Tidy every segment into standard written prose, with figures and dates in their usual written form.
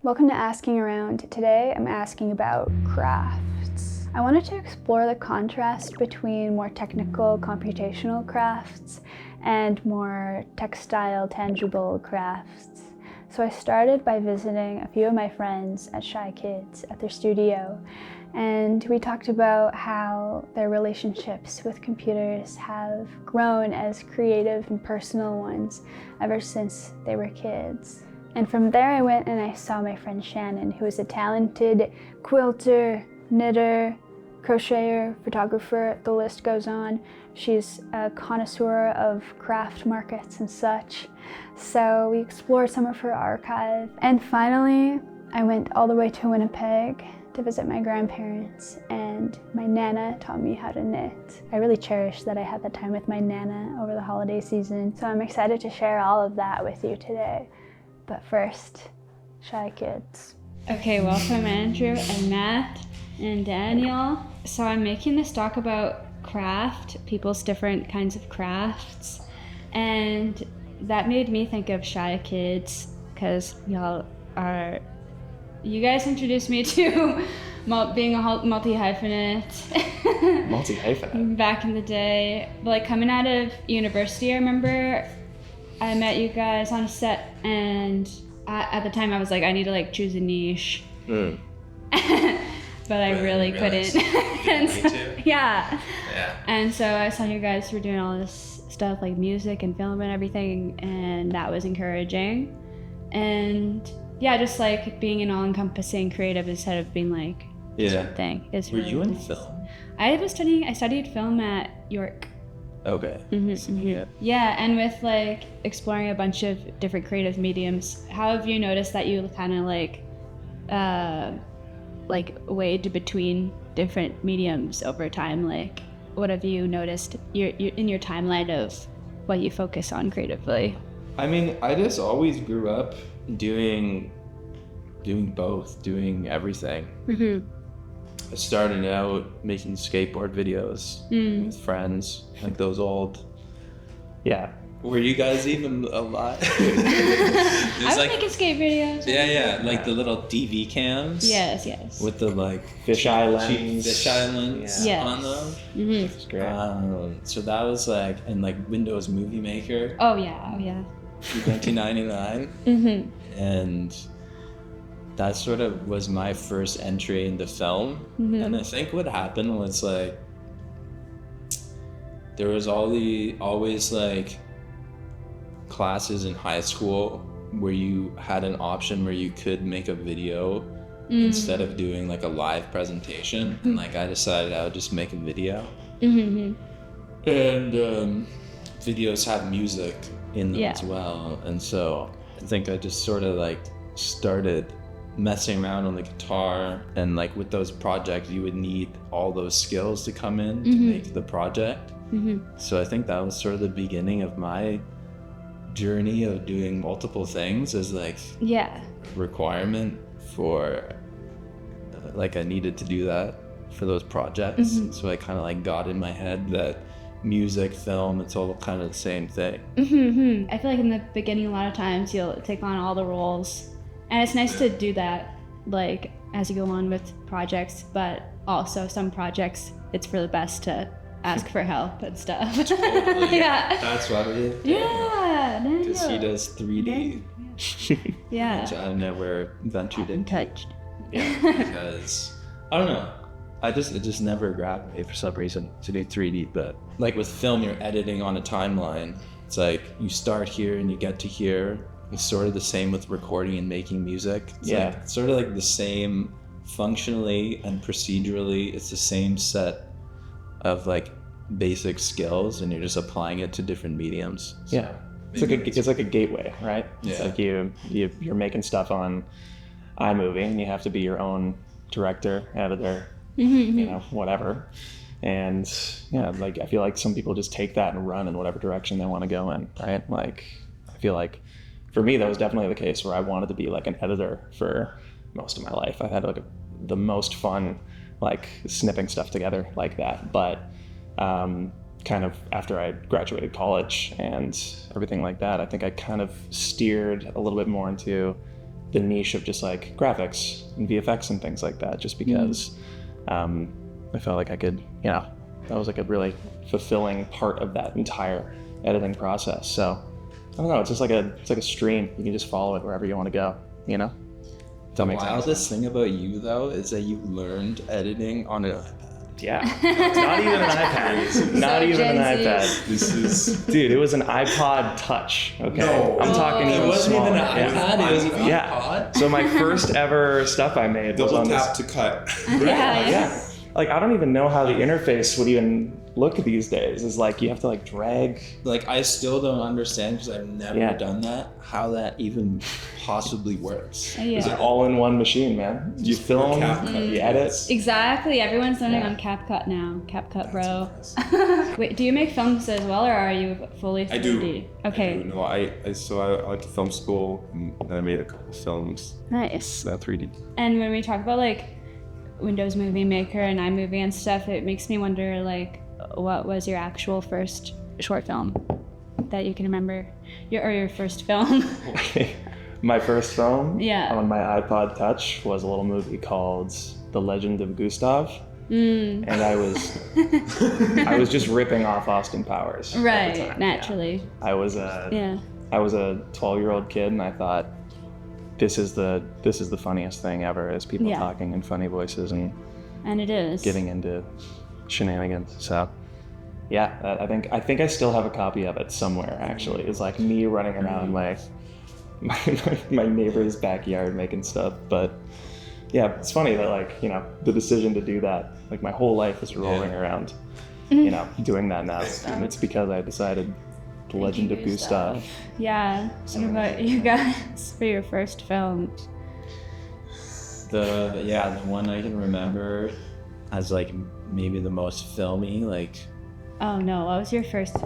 Welcome to Asking Around. Today I'm asking about crafts. I wanted to explore the contrast between more technical, computational crafts and more textile, tangible crafts. So I started by visiting a few of my friends at Shy Kids at their studio, and we talked about how their relationships with computers have grown as creative and personal ones ever since they were kids. And from there I went and I saw my friend Shannon, who is a talented quilter, knitter, crocheter, photographer, the list goes on. She's a connoisseur of craft markets and such. So we explored some of her archive. And finally, I went all the way to Winnipeg to visit my grandparents, and my Nana taught me how to knit. I really cherish that I had that time with my Nana over the holiday season. So I'm excited to share all of that with you today. But first, Shy Kids. Okay, welcome Andrew and Matt and Daniel. So I'm making this talk about craft, people's different kinds of crafts, and that made me think of Shy Kids because you guys introduced me to being a multi-hyphenate. Multi-hyphenate? Back in the day. Like coming out of university, I remember I met you guys on a set, and at the time I was like, I need to like choose a niche. But I really couldn't. Me too. Yeah. And so I saw you guys were doing all this stuff like music and film and everything, and that was encouraging. And yeah, just like being an all-encompassing creative instead of being like one thing. Were you in film? I studied film at York. Okay. Yeah, and with like exploring a bunch of different creative mediums, how have you noticed that you kind of like wade between different mediums over time? Like, what have you noticed you're in your timeline of what you focus on creatively? I mean, I just always grew up doing both, doing everything. I started out making skateboard videos with friends, like those old. Yeah. Were you guys even alive? I was making skate videos. Yeah, like the little DV cams. Yes. With the like fisheye lens on them. It's great. So that was like, and like Windows Movie Maker. Oh yeah. 1999. And that sort of was my first entry into film. And I think what happened was like, there was always like classes in high school where you had an option where you could make a video instead of doing like a live presentation. And like I decided I would just make a video. And videos have music in them as well. And so I think I just sort of like started messing around on the guitar, and like with those projects you would need all those skills to come in to make the project. So I think that was sort of the beginning of my journey of doing multiple things as like requirement for like I needed to do that for those projects. So I kind of like got in my head that music, film, it's all kind of the same thing. I feel like in the beginning a lot of times you'll take on all the roles, and it's nice to do that like as you go on with projects, but also some projects it's for the best to ask for help and stuff. Totally. That's what it is. Because he does 3D. Which I've never ventured into. Touched. Because I don't know. It just never grabbed me for some reason to do 3D. But like with film, you're editing on a timeline. It's like you start here and you get to here. It's sort of the same with recording and making music. It's sort of like the same functionally and procedurally. It's the same set of like basic skills, and you're just applying it to different mediums. So it's like a gateway, right? It's like you're making stuff on iMovie, and you have to be your own director, editor, whatever. And like I feel like some people just take that and run in whatever direction they want to go in, right? Like I feel like for me that was definitely the case where I wanted to be like an editor for most of my life. I had like the most fun like snipping stuff together like that, but kind of after I graduated college and everything like that, I think I kind of steered a little bit more into the niche of just like graphics and VFX and things like that, just because I felt like I could, that was like a really fulfilling part of that entire editing process. So I don't know, it's like a stream. You can just follow it wherever you want to go, The wildest thing about you though is that you learned editing on an iPad. Yeah, not even an iPad. Not even an iPad. This is, dude. It was an iPod Touch. Okay, no, I'm talking. It wasn't even an iPad. It was an iPod. So my first ever stuff I made was on tap to cut. Yeah. Like I don't even know how the interface would even look these days. It's like you have to like drag. Like I still don't understand because I've never done that. How that even possibly works? It's an all-in-one machine, man. You film, you edit. Exactly. Everyone's learning on CapCut now. CapCut Pro. Wait, do you make films as well, or are you fully 3D? I do. Okay. I do. No, I went to film school and I made a couple films. Nice. That 3D. And when we talk about like Windows Movie Maker and iMovie and stuff, it makes me wonder like, what was your actual first short film that you can remember? Your first film? My first film on my iPod Touch was a little movie called The Legend of Gustav. And I was just ripping off Austin Powers. Right, naturally. I was a 12-year-old kid and I thought this is the funniest thing ever, is people talking in funny voices and it is getting into shenanigans. So I think I still have a copy of it somewhere actually. It's like me running around my neighbor's backyard making stuff. But yeah, it's funny that like, the decision to do that, like my whole life is rolling around, doing that now. And it's because I decided The Legend of Gustav. Yeah. What about you guys for your first film? The one I can remember as like maybe the most filmy, like. Oh no, what was your first? The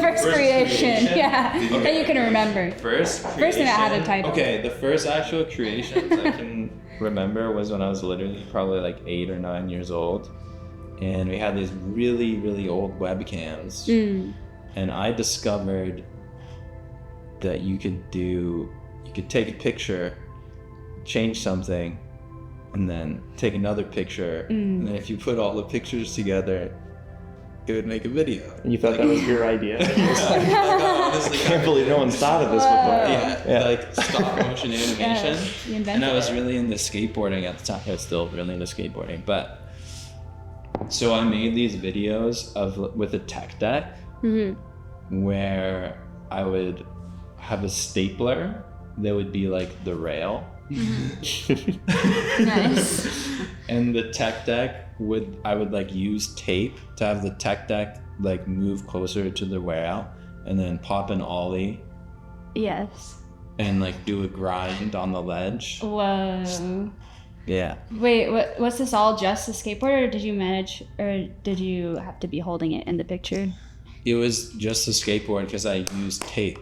first creation. Yeah, that you can remember. First thing that had a title. Okay, the first actual creations I can remember was when I was literally probably like 8 or 9 years old, and we had these really, really old webcams, and I discovered that you could take a picture, change something, and then take another picture, and then if you put all the pictures together, it would make a video. And you thought that was your idea? Honestly, I can't believe no one's thought of this before. Like stop motion animation. And I was it. really into skateboarding at the time. I was still really into skateboarding, but so I made these videos with a tech deck where I would have a stapler that would be like the rail. Nice. And the tech deck I would like use tape to have the tech deck like move closer to the rail, and then pop an ollie. Yes. And like do a grind on the ledge. Whoa. Yeah. Wait, was this all just a skateboard, or did you have to be holding it in the picture? It was just a skateboard because I used tape.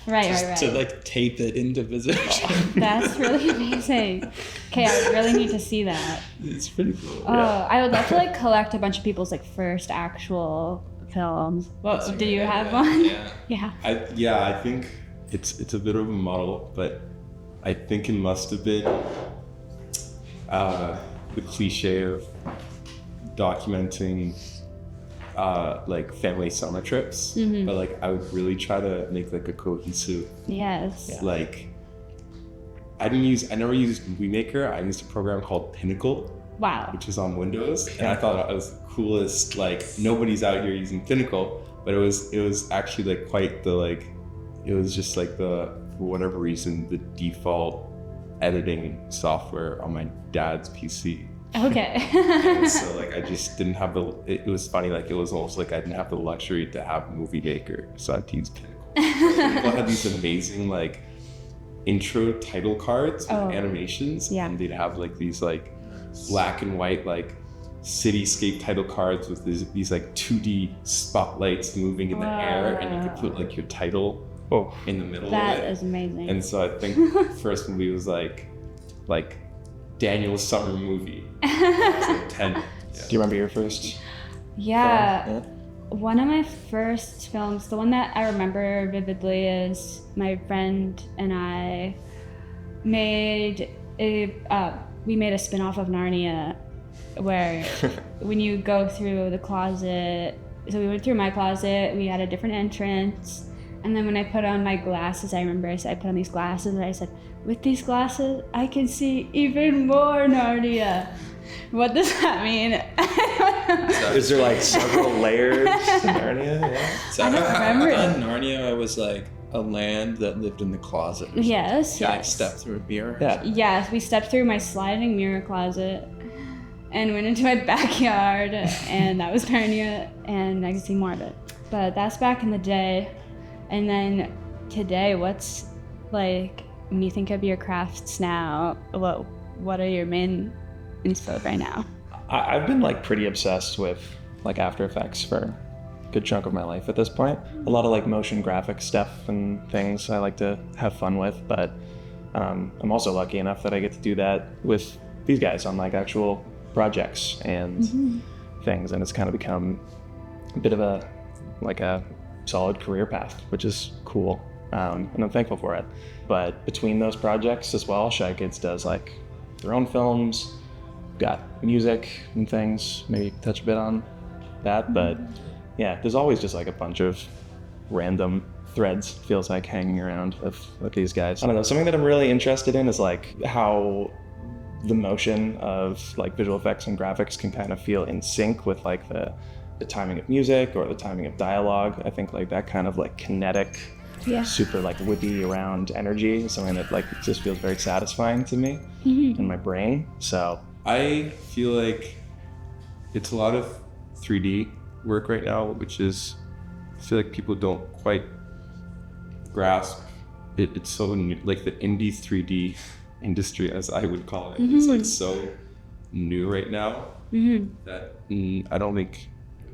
Right. To like tape it into position. That's really amazing. Okay, I really need to see that. It's pretty cool. Oh, yeah. I would love to like collect a bunch of people's like first actual films. Well, do you have one? Yeah. Yeah. I think it's a bit of a muddle, but I think it must have been the cliche of documenting like family summer trips, but like I would really try to make like a cohesive. Yes. Like I never used Movie Maker. I used a program called Pinnacle. Wow. Which is on Windows, and I thought it was the coolest. Like nobody's out here using Pinnacle, but it was actually like quite the like. It was just like for whatever reason the default editing software on my dad's PC. Okay. And so like I just didn't have it was funny, like it was almost like I didn't have the luxury to have Movie Maker, so I had to use Pinnacle. People had these amazing like intro title cards with animations, and they'd have like these like black and white like cityscape title cards with these like 2D spotlights moving in the air, and you could put like your title in the middle of it. That is amazing. And so I think the first movie was like Daniel's summer movie. Like 10. Yeah. Yeah. one of my first films, the one that I remember vividly, is my friend and I made we made a spin-off of Narnia, where when you go through the closet, so we went through my closet, we had a different entrance, and then when I put on my glasses, I remember I put on these glasses and I said, with these glasses, I can see even more Narnia. What does that mean? Is there like several layers to Narnia? Yeah. So I don't remember. I thought Narnia was like a land that lived in the closet. Yes. Like step through a mirror. Yeah. Yes, we stepped through my sliding mirror closet and went into my backyard, and that was Narnia, and I could see more of it. But that's back in the day. And then today, what's like, when you think of your crafts now, what are your main inspo right now? I've been like pretty obsessed with like After Effects for a good chunk of my life at this point. A lot of like motion graphic stuff and things I like to have fun with, but I'm also lucky enough that I get to do that with these guys on like actual projects and things, and it's kind of become a bit of a solid career path, which is cool, and I'm thankful for it. But between those projects as well, Shy Kids does like their own films, got music and things, maybe touch a bit on that, but yeah, there's always just like a bunch of random threads, feels like, hanging around with these guys. I don't know, something that I'm really interested in is like how the motion of like visual effects and graphics can kind of feel in sync with like the timing of music or the timing of dialogue. I think like that kind of like kinetic, super like whippy around energy is something that like just feels very satisfying to me in my brain. So I feel like it's a lot of 3D work right now, which is, I feel like people don't quite grasp it. It's so new, like the indie 3D industry, as I would call it. It's like so new right now that I don't think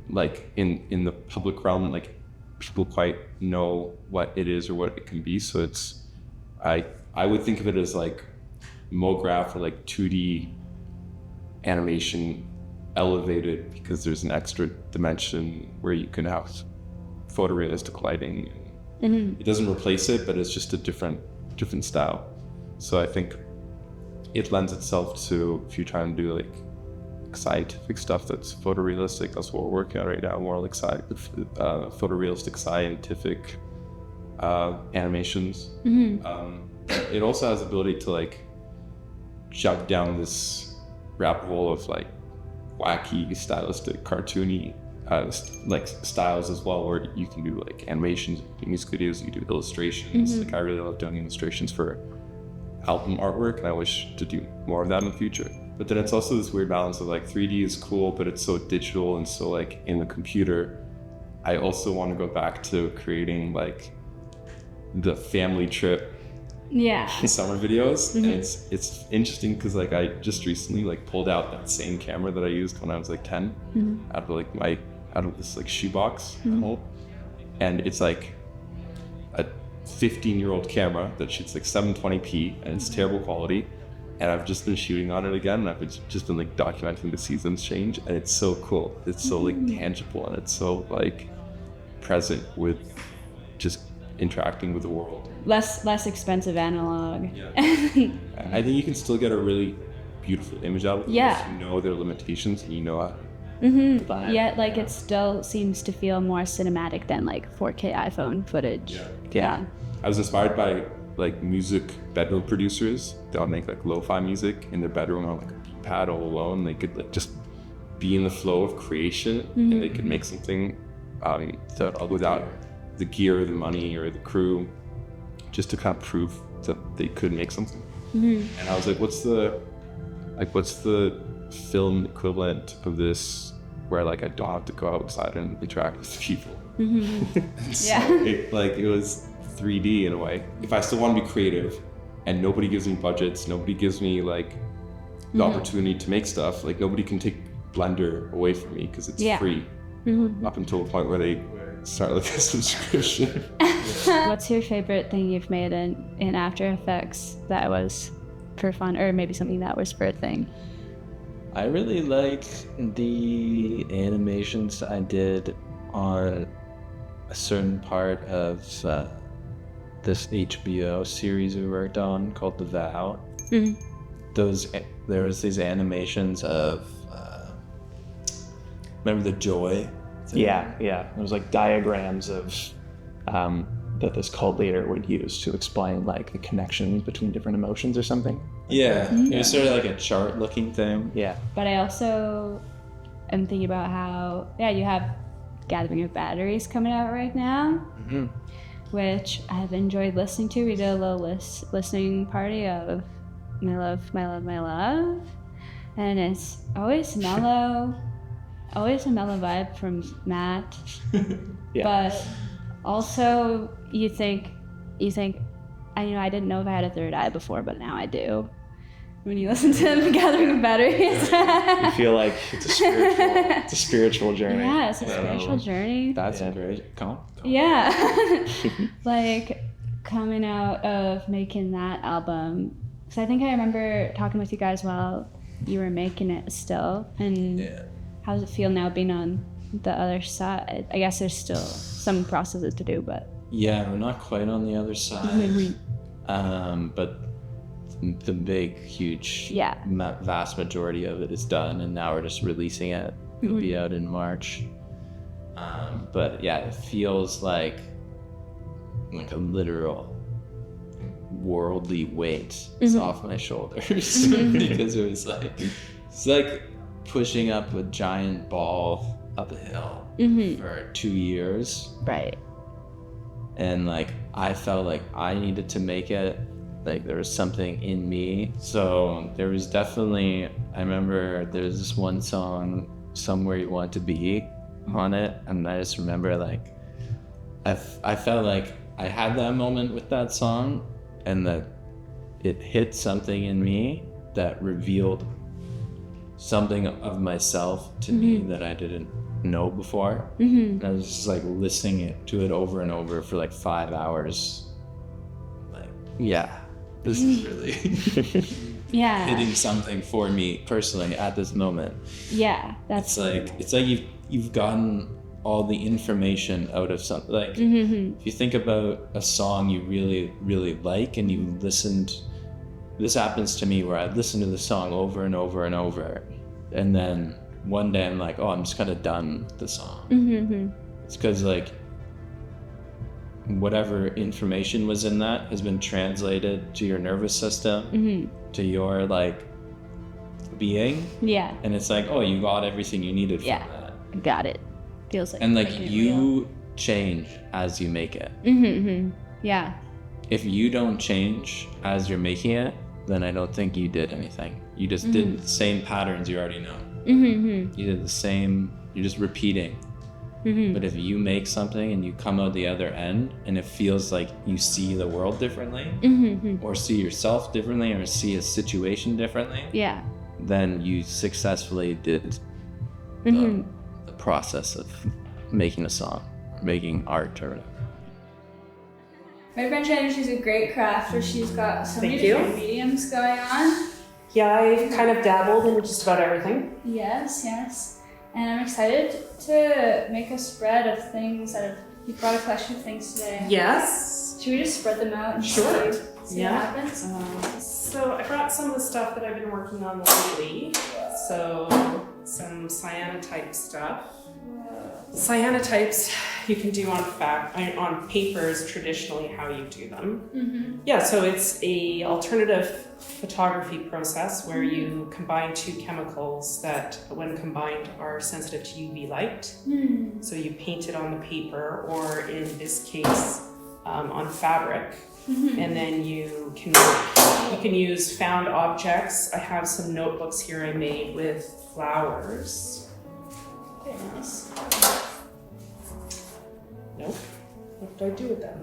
like in the public realm, like people quite know what it is or what it can be. So it's, I would think of it as like MoGraph or like 2D animation elevated, because there's an extra dimension where you can have photorealistic lighting. It doesn't replace it, but it's just a different style. So I think it lends itself to, if you're trying to do like scientific stuff that's photorealistic, that's what we're working on right now, more like photorealistic scientific animations. It also has the ability to like jump down this rabbit hole of like wacky, stylistic, cartoony like styles as well, where you can do like animations, music videos, you do illustrations. Like I really love doing illustrations for album artwork, and I wish to do more of that in the future. But then it's also this weird balance of like 3D is cool, but it's so digital and so like in the computer. I also want to go back to creating like the family trip summer videos. And it's interesting because like I just recently like pulled out that same camera that I used when I was like 10 out of this like shoebox at home, and it's like a 15-year-old camera that shoots like 720p and it's terrible quality, and I've just been shooting on it again, and I've just been like documenting the seasons change, and it's so cool. It's so like tangible, and it's so like present with just interacting with the world. Less expensive analog. I think you can still get a really beautiful image out of it if you know their limitations and you know how like it still seems to feel more cinematic than like 4K iPhone footage. I was inspired by like music bedroom producers. They'll make like lo-fi music in their bedroom on like a beat pad all alone. They could like just be in the flow of creation, and they could make something without the gear, the money, or the crew, just to kind of prove that they could make something. And I was like, what's the film equivalent of this, where like I don't have to go outside and interact with people? So it was 3D in a way. If I still want to be creative and nobody gives me budgets, nobody gives me like the opportunity to make stuff, like nobody can take Blender away from me because it's free up until the point where they start like a subscription. What's your favorite thing you've made in After Effects that was for fun, or maybe something that was for a thing? I really like the animations I did on a certain part of this HBO series we worked on called The Vow. There was these animations of remember the joy thing? Yeah. It was like diagrams of that this cult leader would use to explain like the connections between different emotions or something. Yeah, it was sort of like a chart looking thing. Yeah. But I also am thinking about how, you have Gathering of Batteries coming out right now, which I've enjoyed listening to. We did a little listening party of My Love, My Love, My Love. And it's always mellow, always a mellow vibe from Matt. But also you think, I didn't know if I had a third eye before, but now I do. When you listen to Gathering of Batteries. You feel like it's a spiritual journey. Yeah, it's a spiritual journey. That's a great comp. Yeah. Like coming out of making that album. Because I think I remember talking with you guys while you were making it still. And how does it feel now being on the other side? I guess there's still some processes to do, but. Yeah, we're not quite on the other side. But the big, huge, vast majority of it is done, and now we're just releasing it. It'll be out in March. But yeah, it feels like a literal worldly weight is off my shoulders because it's like pushing up a giant ball up a hill for 2 years. Right. And like I felt like I needed to make it. Like there was something in me. So there was definitely, I remember there was this one song, Somewhere You Want to Be, on it. And I just remember like, I felt like I had that moment with that song and that it hit something in me that revealed something of myself to me that I didn't know before. And I was just like listening to it over and over for like 5 hours. Like, this is really hitting something for me personally at this moment. Yeah, that's it's like you've gotten all the information out of something. Like if you think about a song you really, really like and you listened, this happens to me where I listen to the song over and over and over, and then one day I'm like, I'm just kind of done with the song. It's because like whatever information was in that has been translated to your nervous system, to your like being. Yeah. And it's like, you got everything you needed from that. Got it. Feels like. And like you change as you make it. Yeah. If you don't change as you're making it, then I don't think you did anything. You just did the same patterns you already know. You did the same, you're just repeating. But if you make something and you come out the other end and it feels like you see the world differently, or see yourself differently, or see a situation differently, then you successfully did the process of making a song, or making art or whatever. My friend Shannon, she's a great crafter. She's got so many different mediums going on. Yeah, I've kind of dabbled in just about everything. Yes. And I'm excited to make a spread of things you brought a collection of things today. Yes. Should we just spread them out and see what happens? So I brought some of the stuff that I've been working on lately. So some cyanotype stuff. Cyanotypes you can do on papers traditionally how you do them. Yeah, so it's a alternative photography process where you combine two chemicals that when combined are sensitive to UV light. So you paint it on the paper, or in this case on fabric, and then you can use found objects. I have some notebooks here I made with flowers. Very nice. Nope. What did I do with them?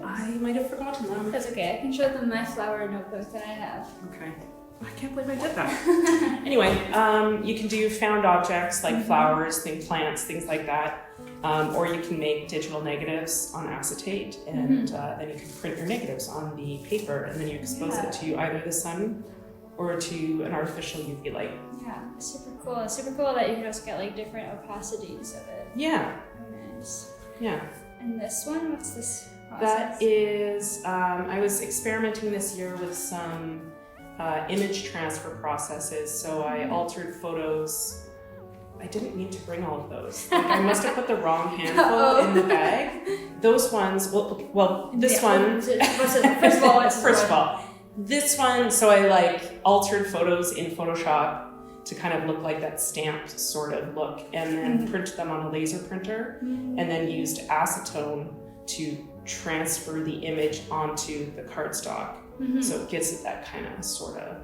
I might have forgotten them. That's okay. I can show them my flower notebook that I have. Okay. I can't believe I did that. Anyway, you can do found objects like flowers, plants, things like that. Or you can make digital negatives on acetate, and then you can print your negatives on the paper, and then you expose it to either the sun or to an artificial UV light. Yeah, super cool. It's super cool that you can also get like different opacities of it. Yeah. Very nice. Yeah. And this one, what's this process? That is, I was experimenting this year with some image transfer processes. So I altered photos. I didn't mean to bring all of those. Like, I must have put the wrong handful in the bag. Those ones, well, this one. First of all, this one, so I like altered photos in Photoshop to kind of look like that stamped sort of look, and then printed them on a laser printer, and then used acetone to transfer the image onto the cardstock. So it gives it that kind of sort of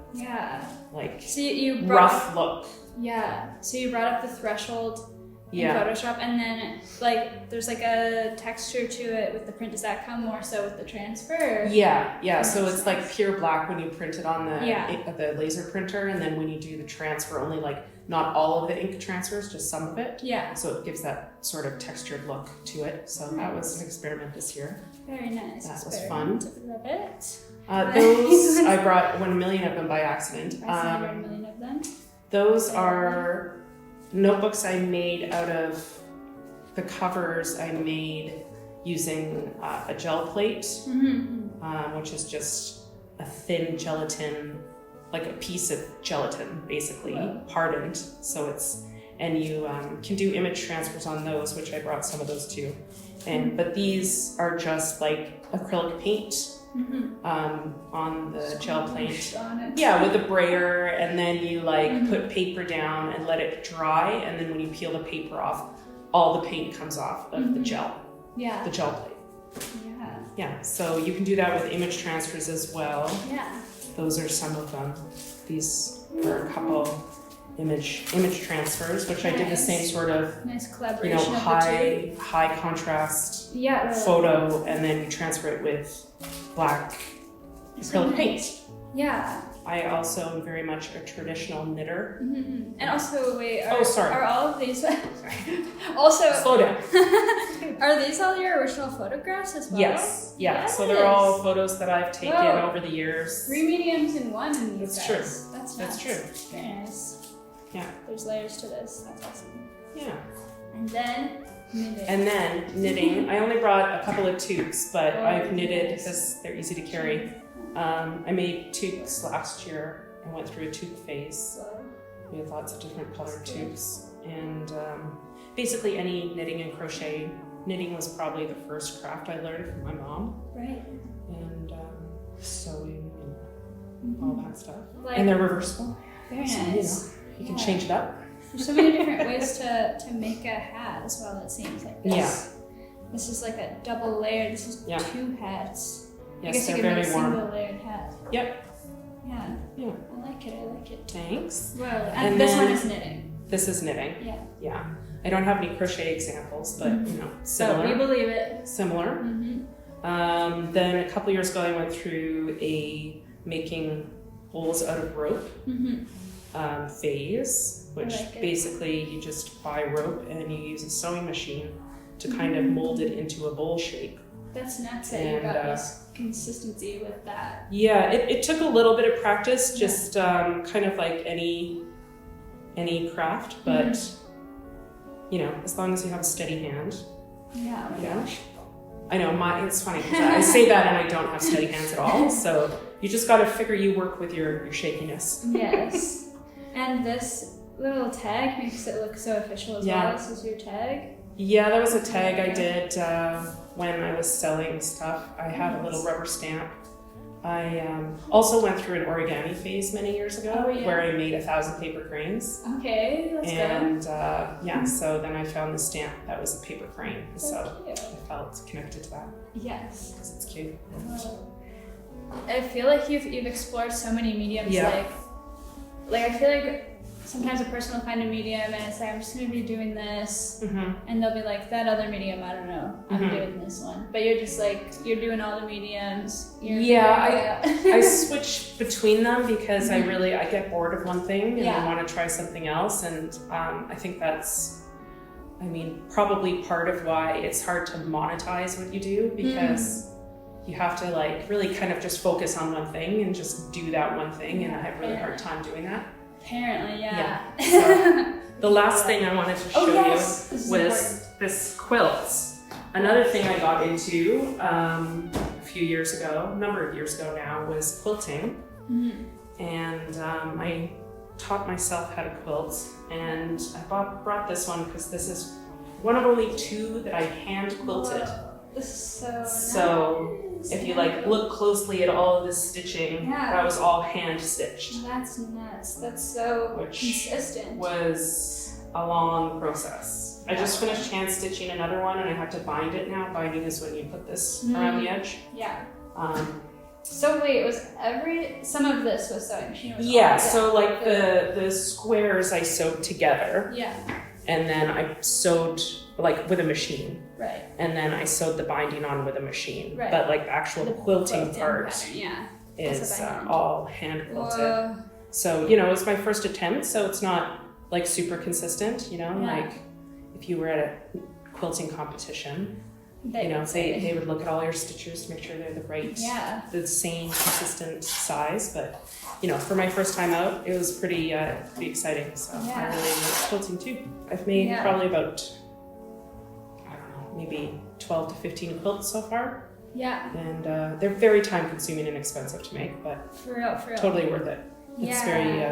like so you rough look. Yeah. So you brought up the threshold in Photoshop, and then like there's like a texture to it with the print. Does that come more so with the transfer? Yeah. So it's like pure black when you print it on the laser printer, and then when you do the transfer, only like not all of the ink transfers, just some of it. Yeah. So it gives that sort of textured look to it. So that was an experiment this year. Very nice. That was fun. Love it. Those I brought 1 million of them by accident. I see 1 million of them. Those are notebooks I made out of the covers I made using a gel plate, which is just a thin gelatin, like a piece of gelatin, basically hardened. So it's, and you can do image transfers on those, which I brought some of those too. But these are just like acrylic paint on the gel plate. Yeah, with a brayer, and then you like put paper down and let it dry, and then when you peel the paper off, all the paint comes off of the gel. Yeah. The gel plate. Yeah. Yeah, so you can do that with image transfers as well. Yeah. Those are some of them. These are a couple image transfers, which I did the same sort of nice collaboration, high contrast photo, and then you transfer it with black acrylic paint. Yeah. I also am very much a traditional knitter. And also, wait, sorry. Are all of these also slow down. Are these all your original photographs as well? Yes. Yeah. So they're all photos that I've taken over the years. 3 mediums in one in these That's guys. true. That's That's true. Very nice. Yeah. There's layers to this. That's awesome. Yeah. And then knitting. And then knitting. I only brought a couple of toques, but I've knitted because they're easy to carry. I made toques last year. I went through a toque phase. We had lots of different colored toques. And basically any knitting and crochet. Knitting was probably the first craft I learned from my mom. Right. And sewing and all that stuff. Like, and they're reversible. Very so, nice. You can change it up. There's so many different ways to make a hat as well, it seems like this. Yeah. This is like a double layer. This is 2 hats. Yes, I guess you they're can make very warm. single layered hat. Yep. Yeah. Yeah. I like it. Thanks. Well, and this one is knitting. This is knitting. Yeah. Yeah. I don't have any crochet examples, but similar. So we believe it. Similar. Then a couple years ago, I went through a making bowls out of rope phase, which basically you just buy rope and you use a sewing machine to kind of mold it into a bowl shape. That's nuts that you got this consistency with that. Yeah, it took a little bit of practice, just kind of like any craft, but as long as you have a steady hand. Yeah. Oh my gosh. I know, it's funny because I say that and I don't have steady hands at all. So you just got to figure you work with your shakiness. Yes. And this little tag makes it look so official as well. This is your tag. Yeah, that was a tag I did when I was selling stuff. I had a little rubber stamp. I also went through an origami phase many years ago where I made 1,000 paper cranes. Okay, let's go. And so then I found the stamp that was a paper crane. So I felt connected to that. Yes. Because it's cute. I feel like you've explored so many mediums. Like I feel like sometimes a person will find a medium and it's like, I'm just going to be doing this. And they'll be like, that other medium, I don't know, I'm doing this one. But you're just like, you're doing all the mediums. I switch between them because I get bored of one thing and I want to try something else. And I think that's, probably part of why it's hard to monetize what you do because you have to like really kind of just focus on one thing and just do that one thing, and I have a really hard time doing that. Apparently, yeah. So, the last thing I wanted to show you was this quilt. Another thing I got into a number of years ago now, was quilting. And I taught myself how to quilt, and I brought this one because this is one of only 2 that I hand quilted. This is so nice. If you like look closely at all of this stitching, that was all hand stitched. That's nuts. That's so consistent. Was a long process. I just finished hand stitching another one, and I have to bind it now. Binding is when you put this around the edge. Yeah. So wait, some of this was sewing machine? So like the squares I sewed together. Yeah. And then I sewed like with a machine. Right. And then I sewed the binding on with a machine. Right. But like the actual quilting part is all hand quilted. Whoa. So, it was my first attempt, so it's not like super consistent, like if you were at a quilting competition, they would look at all your stitches to make sure they're the same consistent size. But for my first time out, it was pretty exciting. So I really like quilting too. I've made probably about, I don't know, maybe 12 to 15 quilts so far. Yeah. And they're very time consuming and expensive to make, but for real. Totally worth it. It's very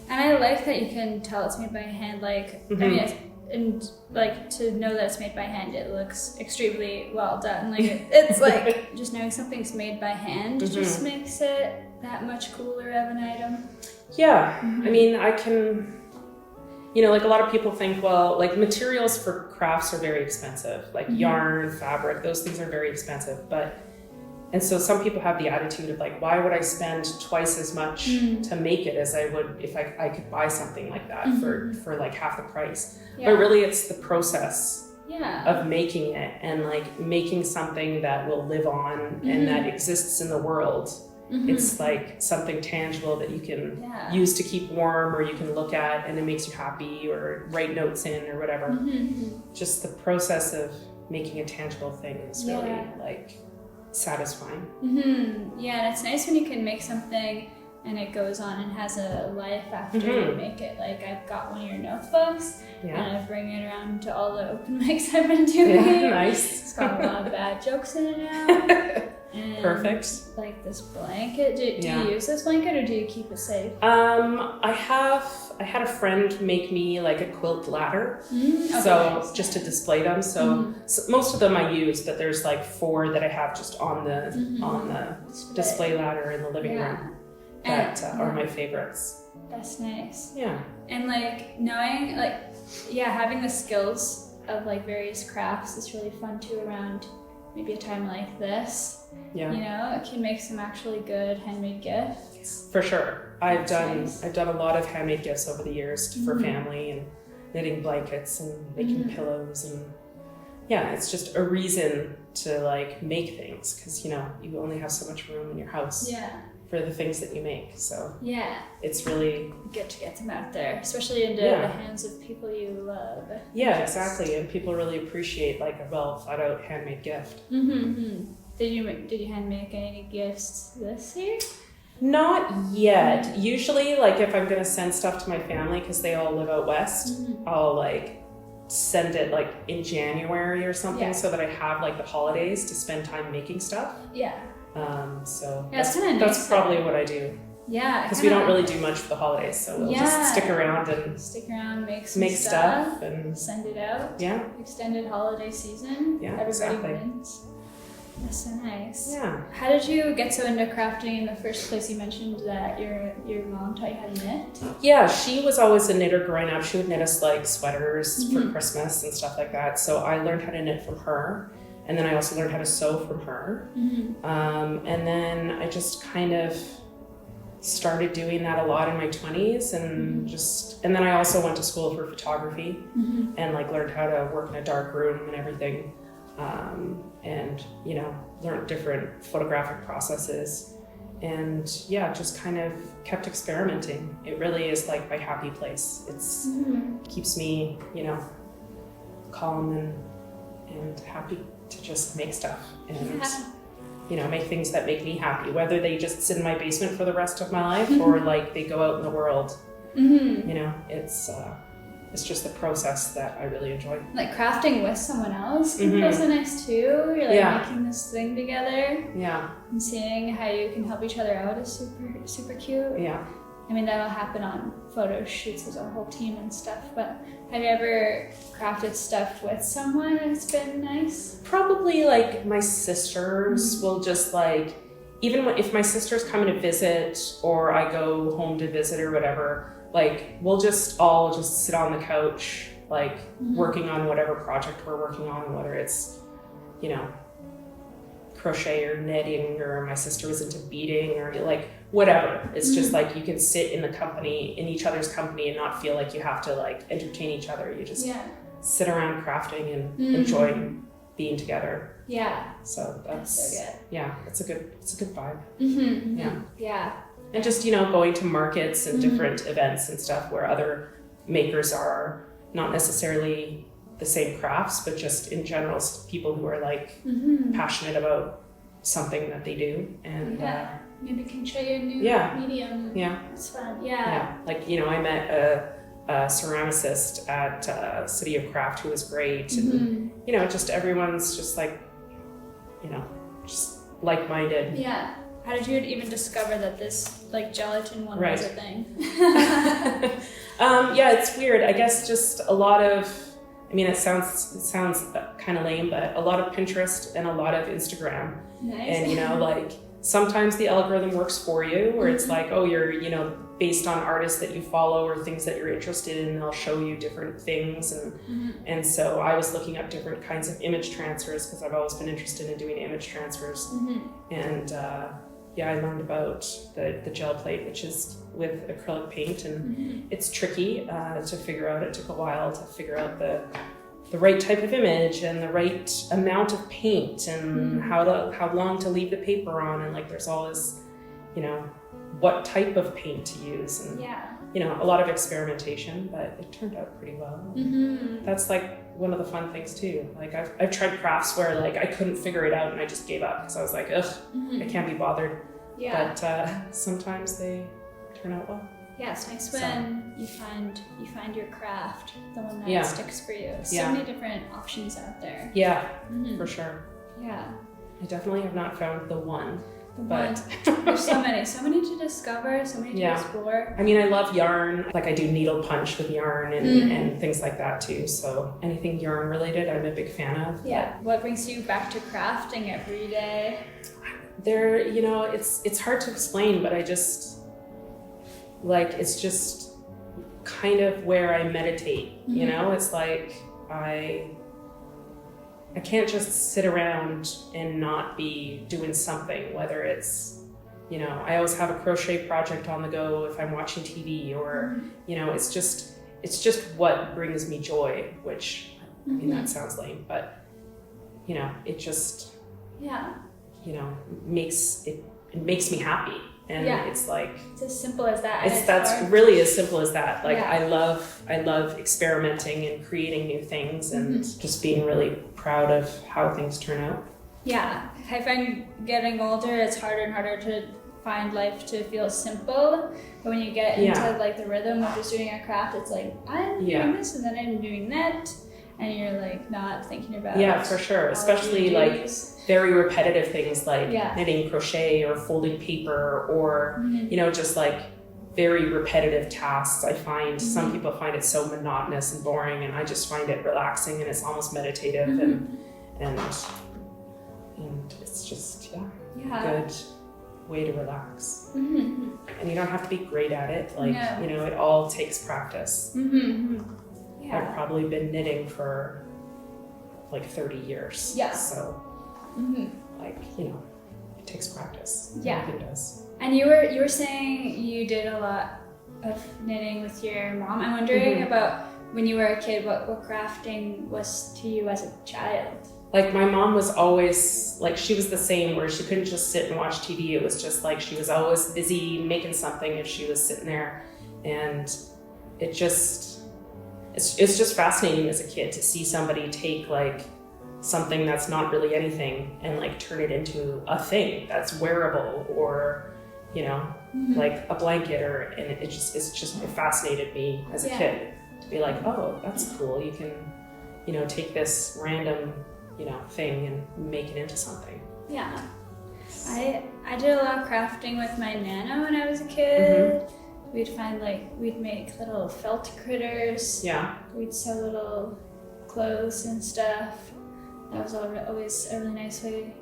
and I like that you can tell it's made by hand. Like I mean, and like to know that it's made by hand, it looks extremely well done. Like it's like just knowing something's made by hand just makes it that much cooler of an item. Yeah, I mean, I can, like a lot of people think, well, like materials for crafts are very expensive, like yarn, fabric, those things are very expensive. And so some people have the attitude of like, why would I spend twice as much to make it as I would if I could buy something like that for like half the price. But really it's the process of making it, and like making something that will live on and that exists in the world. It's like something tangible that you can use to keep warm, or you can look at and it makes you happy, or write notes in or whatever. Just the process of making a tangible thing is really like satisfying. Yeah, and it's nice when you can make something and it goes on and has a life after you make it. Like I've got one of your notebooks and I bring it around to all the open mics I've been doing. Yeah, nice. It's got a lot of bad jokes in it now. And perfect. Like this blanket. Do you use this blanket, or do you keep it safe? I had a friend make me like a quilt ladder, just to display them. So most of them I use, but there's like 4 that I have just on the display ladder in the living room that are my favorites. That's nice. Yeah. And like knowing having the skills of like various crafts is really fun too around maybe a time like this. Yeah. It can make some actually good handmade gifts. For sure. I've done a lot of handmade gifts over the years for family, and knitting blankets and making pillows, and it's just a reason to like make things, because you only have so much room in your house for the things that you make. So it's really good to get them out there, especially into the hands of people you love. Yeah, exactly. And people really appreciate like a well thought out handmade gift. Did you hand make any gifts this year? Not yet. Usually, like if I'm gonna send stuff to my family, because they all live out west, I'll like send it like in January or something, so that I have like the holidays to spend time making stuff. Yeah. So that's probably what I do. Yeah. Because we don't really do much for the holidays, so we'll just stick around, make stuff and send it out. Yeah. Extended holiday season. Yeah. Everybody wins. That's so nice. Yeah. How did you get so into crafting in the first place? You mentioned that your mom taught you how to knit. Yeah, she was always a knitter growing up. She would knit us like sweaters for Christmas and stuff like that. So I learned how to knit from her. And then I also learned how to sew from her. And then I just kind of started doing that a lot in my 20s, and then I also went to school for photography and like learned how to work in a dark room and everything. And learned different photographic processes, and just kind of kept experimenting. It really is like my happy place. It's keeps me, calm and happy to just make stuff. make things that make me happy, whether they just sit in my basement for the rest of my life or like they go out in the world. It's just the process that I really enjoy. Like crafting with someone else can feel so nice too. You're like making this thing together. Yeah. And seeing how you can help each other out is super, super cute. Yeah. I mean, that'll happen on photo shoots as a whole team and stuff, but have you ever crafted stuff with someone and it's been nice? Probably like my sisters will just like, even if my sisters come to visit or I go home to visit or whatever, like we'll just all just sit on the couch, like working on whatever project we're working on, whether it's, crochet or knitting, or my sister was into beading or like whatever. It's just like you can sit in each other's company and not feel like you have to like entertain each other. You just sit around crafting and enjoying being together. Yeah. So that's so good. Yeah, it's a good vibe. Yeah. And just, going to markets and different events and stuff where other makers are not necessarily the same crafts, but just in general, people who are like passionate about something that they do. And maybe can show you a new medium. Yeah. It's fun. Yeah. Like, I met a ceramicist at City of Craft who was great. And, just everyone's just like, just like-minded. Yeah. How did you even discover that this like gelatin one was a thing? It's weird. I guess just a lot of, it sounds kind of lame, but a lot of Pinterest and a lot of Instagram. Nice. And, like sometimes the algorithm works for you where it's like, oh, you're, based on artists that you follow or things that you're interested in, they'll show you different things. And so I was looking up different kinds of image transfers because I've always been interested in doing image transfers. And I learned about the gel plate, which is with acrylic paint, and it's tricky to figure out. It took a while to figure out the right type of image and the right amount of paint and how long to leave the paper on, and like there's all this, what type of paint to use, and a lot of experimentation, but it turned out pretty well. That's like one of the fun things too. Like I've tried crafts where like I couldn't figure it out and I just gave up because I was like, ugh, I can't be bothered. Yeah. But sometimes they turn out well. Yeah, it's nice when you find your craft, the one that sticks for you. So many different options out there. Yeah, for sure. Yeah. I definitely have not found the one. But there's so many to discover, so many to explore. I love yarn. Like I do needle punch with yarn and things like that too. So anything yarn related, I'm a big fan of. Yeah. What brings you back to crafting every day? It's hard to explain, but I just like, it's just kind of where I meditate. It's like I can't just sit around and not be doing something, whether it's, I always have a crochet project on the go if I'm watching TV or, it's just what brings me joy, which, that sounds lame, but, it just, makes me happy. And it's like, it's as simple as that. That's really as simple as that. Like I love experimenting and creating new things and just being really proud of how things turn out. Yeah, I find getting older, it's harder and harder to find life to feel simple. But when you get into like the rhythm of just doing a craft, it's like I'm doing this and then I'm doing that, and you're like not thinking about for sure, especially like very repetitive things like knitting, crochet, or folding paper, or just like very repetitive tasks. I find some people find it so monotonous and boring, and I just find it relaxing and it's almost meditative and it's just a good way to relax. And you don't have to be great at it. Like it all takes practice. I've probably been knitting for like 30 years. Yeah. So like, it takes practice. Yeah. It does. And you were saying you did a lot of knitting with your mom. I'm wondering about when you were a kid, what crafting was to you as a child? Like my mom was always like, she was the same, where she couldn't just sit and watch TV. It was just like, she was always busy making something if she was sitting there. And it's just fascinating as a kid to see somebody take like something that's not really anything and like turn it into a thing that's wearable, or you know, like a blanket, or and it fascinated me as a kid to be like, oh, that's cool. You can, you know, take this random, you know, thing and make it into something. Yeah. I did a lot of crafting with my nana when I was a kid. We'd make little felt critters. Yeah. We'd sew little clothes and stuff. That was always a really nice way.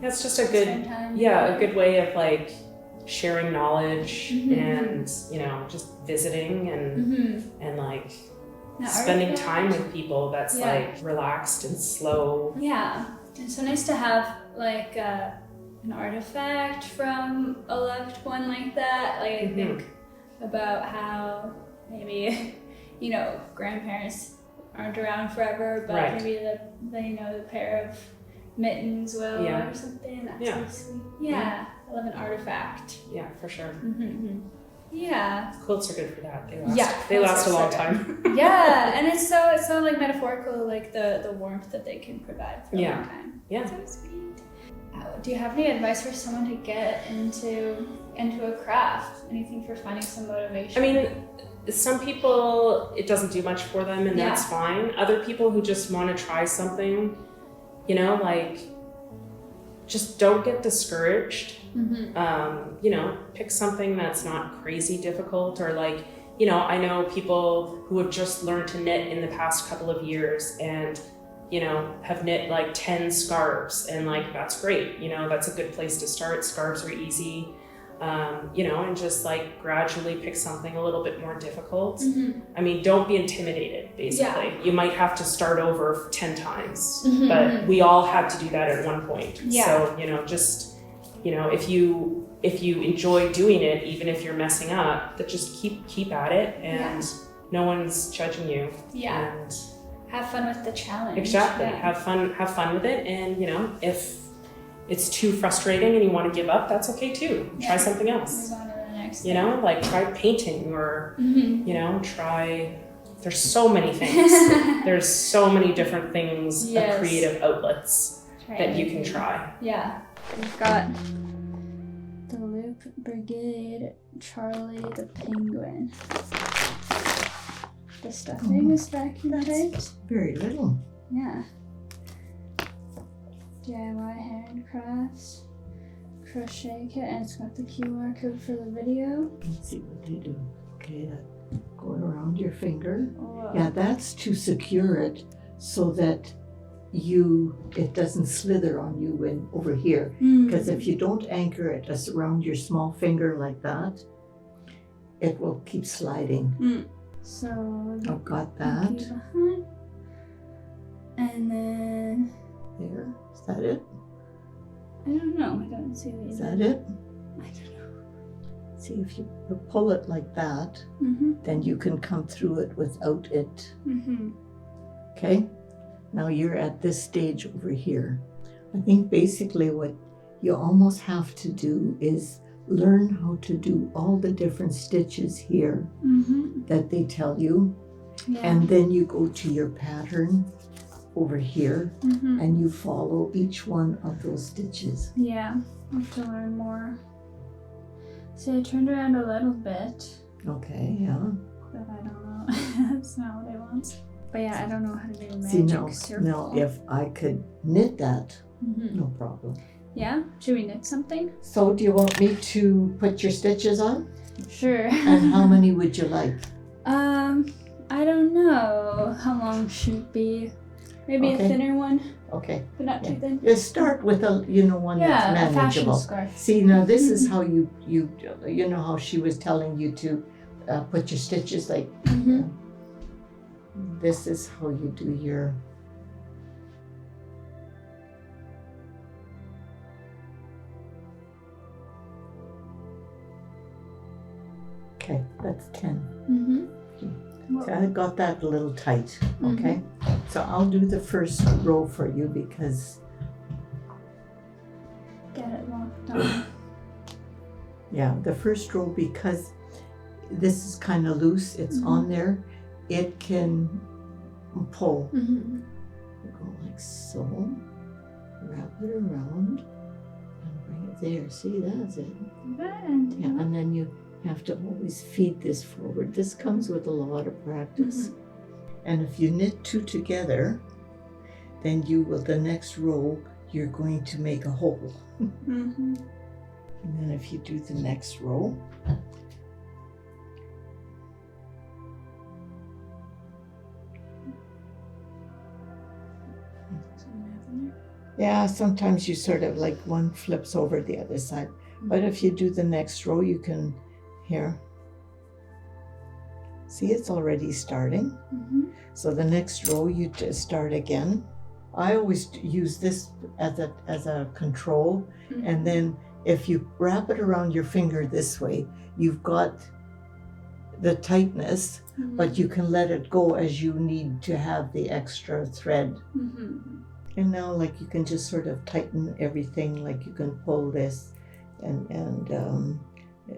That's just a good, a good way of like sharing knowledge and, you know, just visiting and like spending time with people that's like relaxed and slow. Yeah. It's so nice to have like an artifact from a loved one like that. Like I think about how maybe, you know, grandparents aren't around forever, but maybe the pair of mittens will or something. That's really sweet. Yeah. I love an artifact. Yeah, for sure. Yeah. Quilts are good for that. They last a long time. Yeah, and it's so like metaphorical, like the warmth that they can provide for a long time. Yeah. So sweet. Do you have any advice for someone to get into a craft? Anything for finding some motivation? I mean, some people, it doesn't do much for them, and that's fine. Other people who just want to try something, you know, like, just don't get discouraged. You know, pick something that's not crazy difficult, or like, you know, I know people who have just learned to knit in the past couple of years and, you know, have knit like 10 scarves, and like, that's great. You know, that's a good place to start. Scarves are easy. You know, and just like gradually pick something a little bit more difficult. I mean, don't be intimidated, basically. You might have to start over 10 times, but we all had to do that at one point. So, you know, just, you know, if you enjoy doing it, even if you're messing up, that just keep at it, and no one's judging you. And have fun with the challenge. Exactly. Have fun with it, and you know, if it's too frustrating and you want to give up, that's okay too. Try something else. Move on to the next you know, like try painting, or you know, there's so many things. There's so many different things of creative outlets that you can try. Yeah. We've got the Loop Brigade, Charlie the Penguin. The stuffing is vacuum tight. Very little. Yeah. DIY handcrafts, crochet kit, and it's got the QR code for the video. Let's see what they do. Okay, going around your finger. Whoa. Yeah, that's to secure it so that it doesn't slither on you when over here. Because if you don't anchor it around your small finger like that, it will keep sliding. So I've got that. And then there. Is that it? I don't know. I don't see it. Is that it? I don't know. See, if you pull it like that, then you can come through it without it. Okay? Now you're at this stage over here. I think basically what you almost have to do is learn how to do all the different stitches here that they tell you. And then you go to your pattern over here and you follow each one of those stitches. Yeah, I have to learn more. See, I turned around a little bit. Okay, yeah. But I don't know. That's not what I want. But yeah, I don't know how to do a magic circle. Now, if I could knit that, no problem. Yeah? Should we knit something? So do you want me to put your stitches on? Sure. And how many would you like? I don't know how long should it be. Maybe a thinner one. Okay. But not too thin. Just start with one that's manageable. A fashion scarf. See, now this is how you know how she was telling you to put your stitches like. This is how you do your. Okay, that's 10. So I got that a little tight, okay? So I'll do the first row for you because... Get it locked on. Yeah, the first row, because this is kind of loose, it's on there, it can pull. You go like so, wrap it around, and bring it there. See, that's it. Yeah, and then you have to always feed this forward. This comes with a lot of practice. And if you knit two together, then you will, the next row, you're going to make a hole. And then if you do the next row, yeah, sometimes you sort of like one flips over the other side. But if you do the next row, you can, here. See, it's already starting. So the next row, you just start again. I always use this as a control. And then if you wrap it around your finger this way, you've got the tightness, but you can let it go as you need to have the extra thread. And now, like, you can just sort of tighten everything, like you can pull this and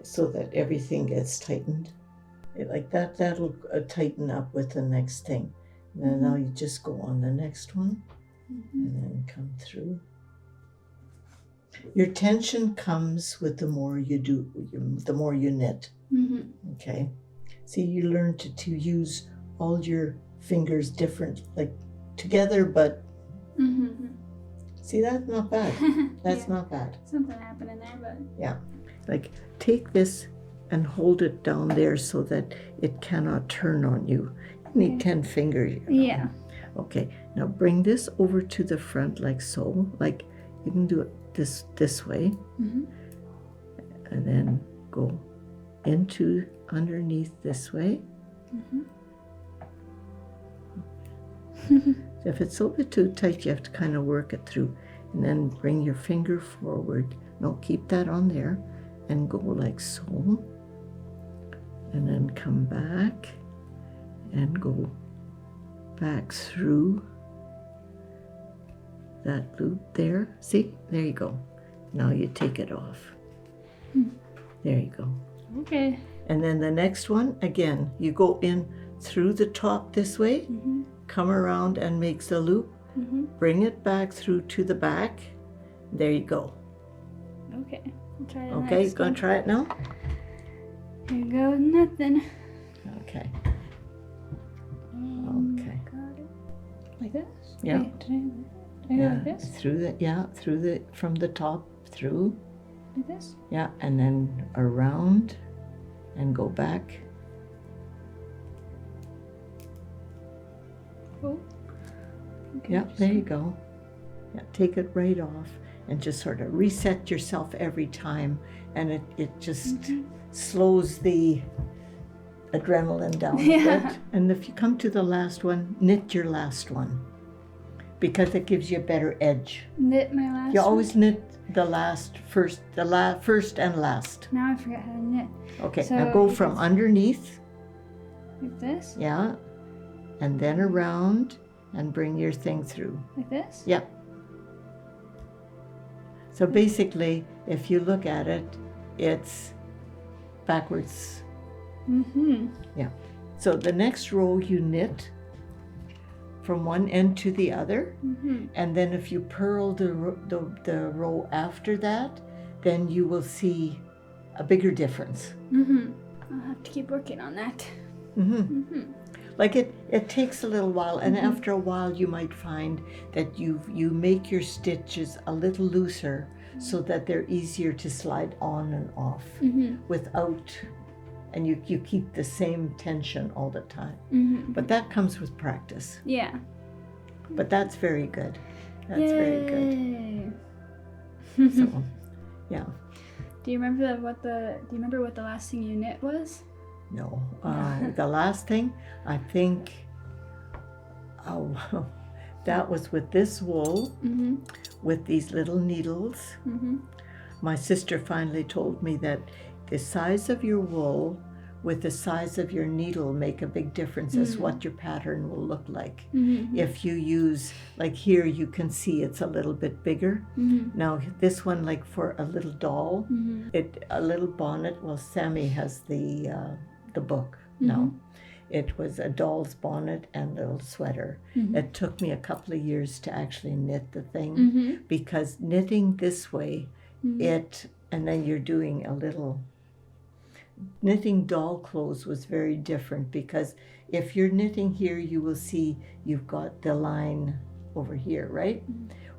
so that everything gets tightened. Like that, that'll tighten up with the next thing. And then now you just go on the next one and then come through. Your tension comes with the more you do, the more you knit. Okay. See, you learn to use all your fingers different, like together, but see, that's not bad. That's not bad. Something happened in there, but yeah. Like, take this and hold it down there so that it cannot turn on you. You need 10 fingers. You know? Yeah. Okay, now bring this over to the front like so. Like, you can do it this way. And then go into underneath this way. If it's a little bit too tight, you have to kind of work it through. And then bring your finger forward. No, keep that on there. And go like so. And then come back. And go back through that loop there. See? There you go. Now you take it off. There you go. okay. And then the next one, again, you go in through the top this way. Come around and makes a loop, bring it back through to the back. There you go. Okay, I'll try it. Okay, gonna try it now? Here you go with nothing. Okay. Okay. Got it. Like this? Yeah. Wait, did I go like this? Through the, from the top, through. Like this? Yeah, and then around and go back. Cool. Okay, Yeah, there you go. Yeah, take it right off and just sort of reset yourself every time, and it just slows the adrenaline down a bit. And if you come to the last one, knit your last one because it gives you a better edge. Knit my last You one? always knit the last first, first and last. Now I forgot how to knit. Okay, So now go you from just- underneath, Like this? yeah, and then around and bring your thing through. Like this? Yeah. So basically, if you look at it, it's backwards. Yeah. So the next row you knit from one end to the other, and then if you purl the row after that, then you will see a bigger difference. I'll have to keep working on that. Like it takes a little while, and after a while you might find that you make your stitches a little looser so that they're easier to slide on and off without, and you keep the same tension all the time. But that comes with practice. Yeah. But that's very good. That's very good. So, yeah. Do you remember what the last thing you knit was? No. The last thing, I think, that was with this wool, with these little needles. My sister finally told me that the size of your wool with the size of your needle make a big difference as what your pattern will look like. If you use, like here you can see it's a little bit bigger. Now this one, like for a little doll, a little bonnet, well Sammy has the book now, it was a doll's bonnet and a little sweater. It took me a couple of years to actually knit the thing because knitting this way, and then you're doing a little, knitting doll clothes was very different because if you're knitting here, you will see you've got the line over here, right?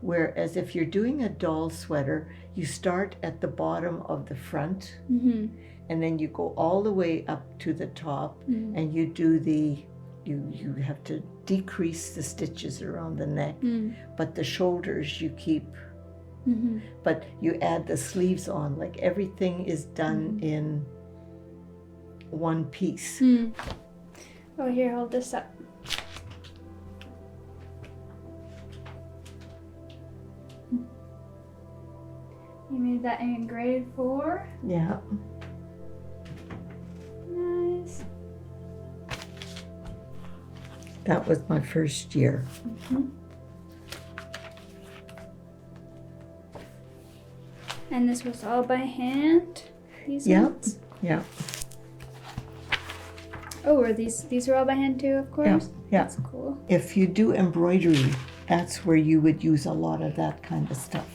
Whereas if you're doing a doll sweater, you start at the bottom of the front and then you go all the way up to the top and you do you have to decrease the stitches around the neck, but the shoulders you keep, but you add the sleeves on, like everything is done in one piece. Oh, here, hold this up. You made that in grade 4? Yeah. Nice. That was my first year. And this was all by hand? These Yeah. ones? Yeah. Oh, are these are all by hand too, of course? Yeah. That's cool. If you do embroidery, that's where you would use a lot of that kind of stuff.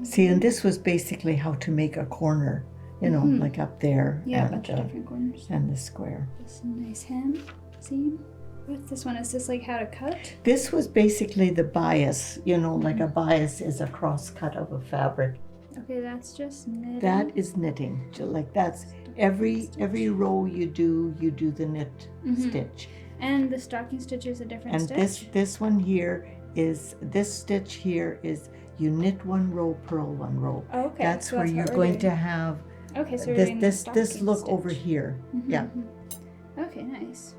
See, and this was basically how to make a corner, you know, like up there. Yeah, a and, bunch of different corners. and the square. This is a nice hem seam. What's this one? Is this like how to cut? This was basically the bias, you know, like a bias is a cross cut of a fabric. Okay, that's just knitting. That is knitting. Like that's every row you do the knit stitch. And the stocking stitch is a different And stitch? this one here is, this stitch here is you knit one row, purl one row. Oh, okay. That's so where what you're we're going doing. to have Okay, so we're doing the this stocking look stitch. over here. Yeah. Okay, nice.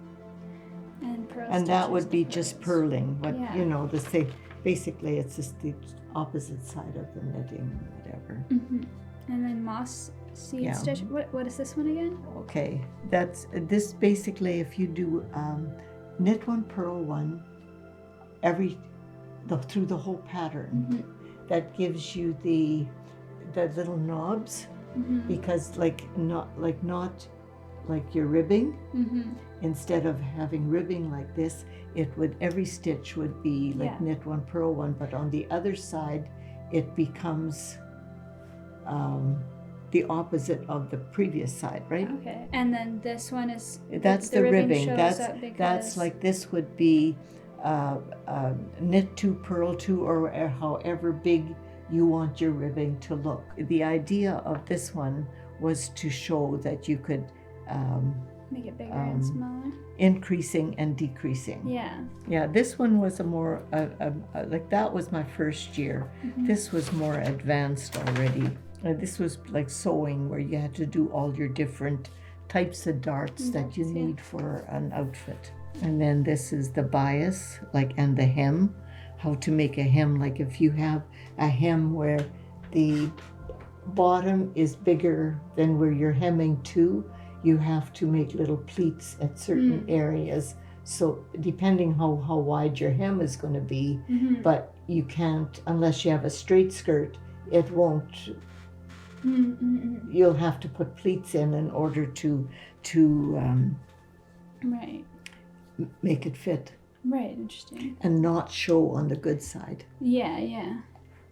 And pearl And that stitches would be the just pearls. purling, but Yeah. you know, the same, basically it's just the opposite side of the knitting, whatever. And then moss seed Yeah. stitch. What is this one again? Okay, that's this basically. If you do knit one, purl one, through the whole pattern, that gives you the little knobs, because not like your ribbing. Instead of having ribbing like this, it would, every stitch would be like knit one, purl one, but on the other side, it becomes the opposite of the previous side, right? Okay, and then this one is That's the ribbing. shows up That's because- like, this would be knit 2, purl 2, or however big you want your ribbing to look. The idea of this one was to show that you could make it bigger and smaller. increasing and decreasing. Yeah, this one was a more like, that was my first year. This was more advanced already. This was like sewing, where you had to do all your different types of darts that you need for an outfit. And then this is the bias, like, and the hem, how to make a hem. Like if you have a hem where the bottom is bigger than where you're hemming to, you have to make little pleats at certain areas. So depending how wide your hem is going to be, but you can't, unless you have a straight skirt, it won't, you'll have to put pleats in order to Right. make it fit Right, interesting. and not show on the good side. Yeah.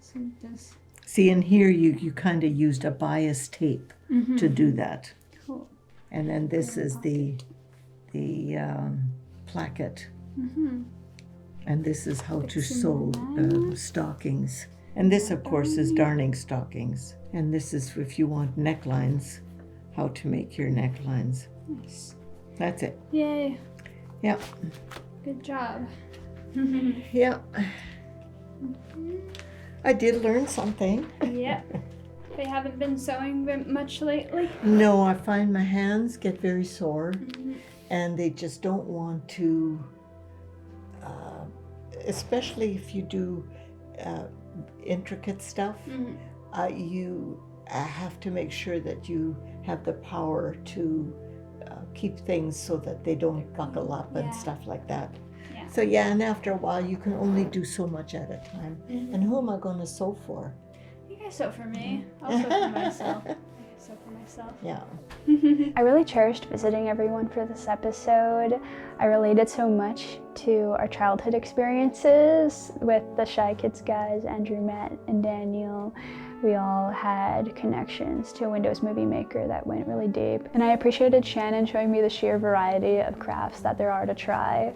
So this. See, in here you kind of used a bias tape to do that. Cool. And then this is the placket. And this is how to sew stockings. And this, of course, is darning stockings. And this is if you want necklines, how to make your necklines. Nice. That's it. Yay. Yeah. Good job. Yeah. I did learn something. Yep. They haven't been sewing much lately. No, I find my hands get very sore, and they just don't want to, especially if you do intricate stuff, you have to make sure that you have the power to keep things so that they don't buckle up and stuff like that. Yeah. So yeah, and after a while you can only do so much at a time. And who am I going to sew for? You guys sew for me. I'll sew for myself. I can sew for myself. yourself. Yeah. I really cherished visiting everyone for this episode. I related so much to our childhood experiences with the Shy Kids guys, Andrew, Matt, and Daniel. We all had connections to a Windows Movie Maker that went really deep. And I appreciated Shannon showing me the sheer variety of crafts that there are to try,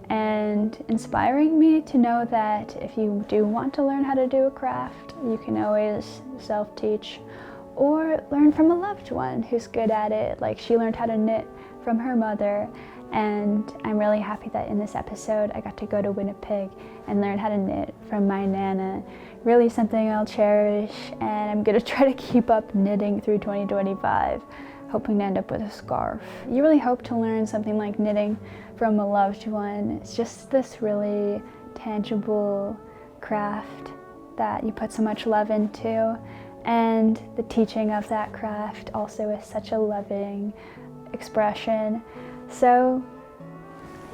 and inspiring me to know that if you do want to learn how to do a craft, you can always self-teach or learn from a loved one who's good at it. Like, she learned how to knit from her mother, and I'm really happy that in this episode I got to go to Winnipeg and learn how to knit from my Nana. Really something I'll cherish, and I'm gonna try to keep up knitting through 2025, hoping to end up with a scarf. You really hope to learn something like knitting from a loved one. It's just this really tangible craft that you put so much love into, and the teaching of that craft also is such a loving expression. So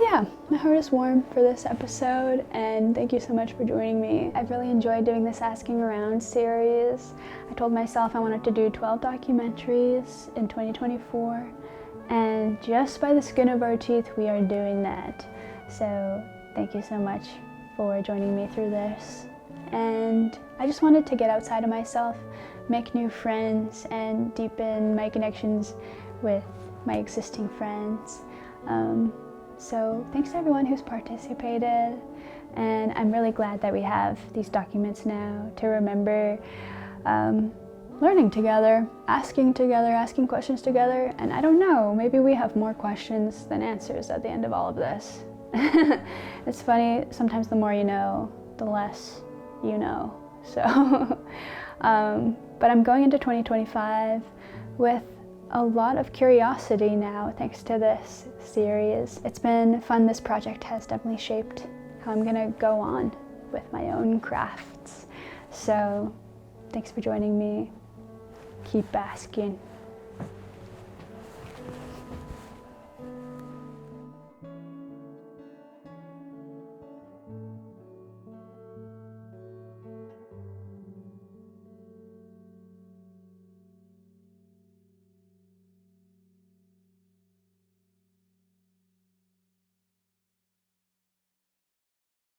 yeah, my heart is warm for this episode, and thank you so much for joining me. I've really enjoyed doing this Asking Around series. I told myself I wanted to do 12 documentaries in 2024, and just by the skin of our teeth, we are doing that. So thank you so much for joining me through this. And I just wanted to get outside of myself, make new friends, and deepen my connections with my existing friends. So thanks to everyone who's participated, and I'm really glad that we have these documents now to remember learning together, asking questions together, and I don't know, maybe we have more questions than answers at the end of all of this. It's funny, sometimes the more you know, the less you know. So, but I'm going into 2025 with a lot of curiosity now, thanks to this series. It's been fun. This project has definitely shaped how I'm gonna go on with my own crafts. So thanks for joining me. Keep asking.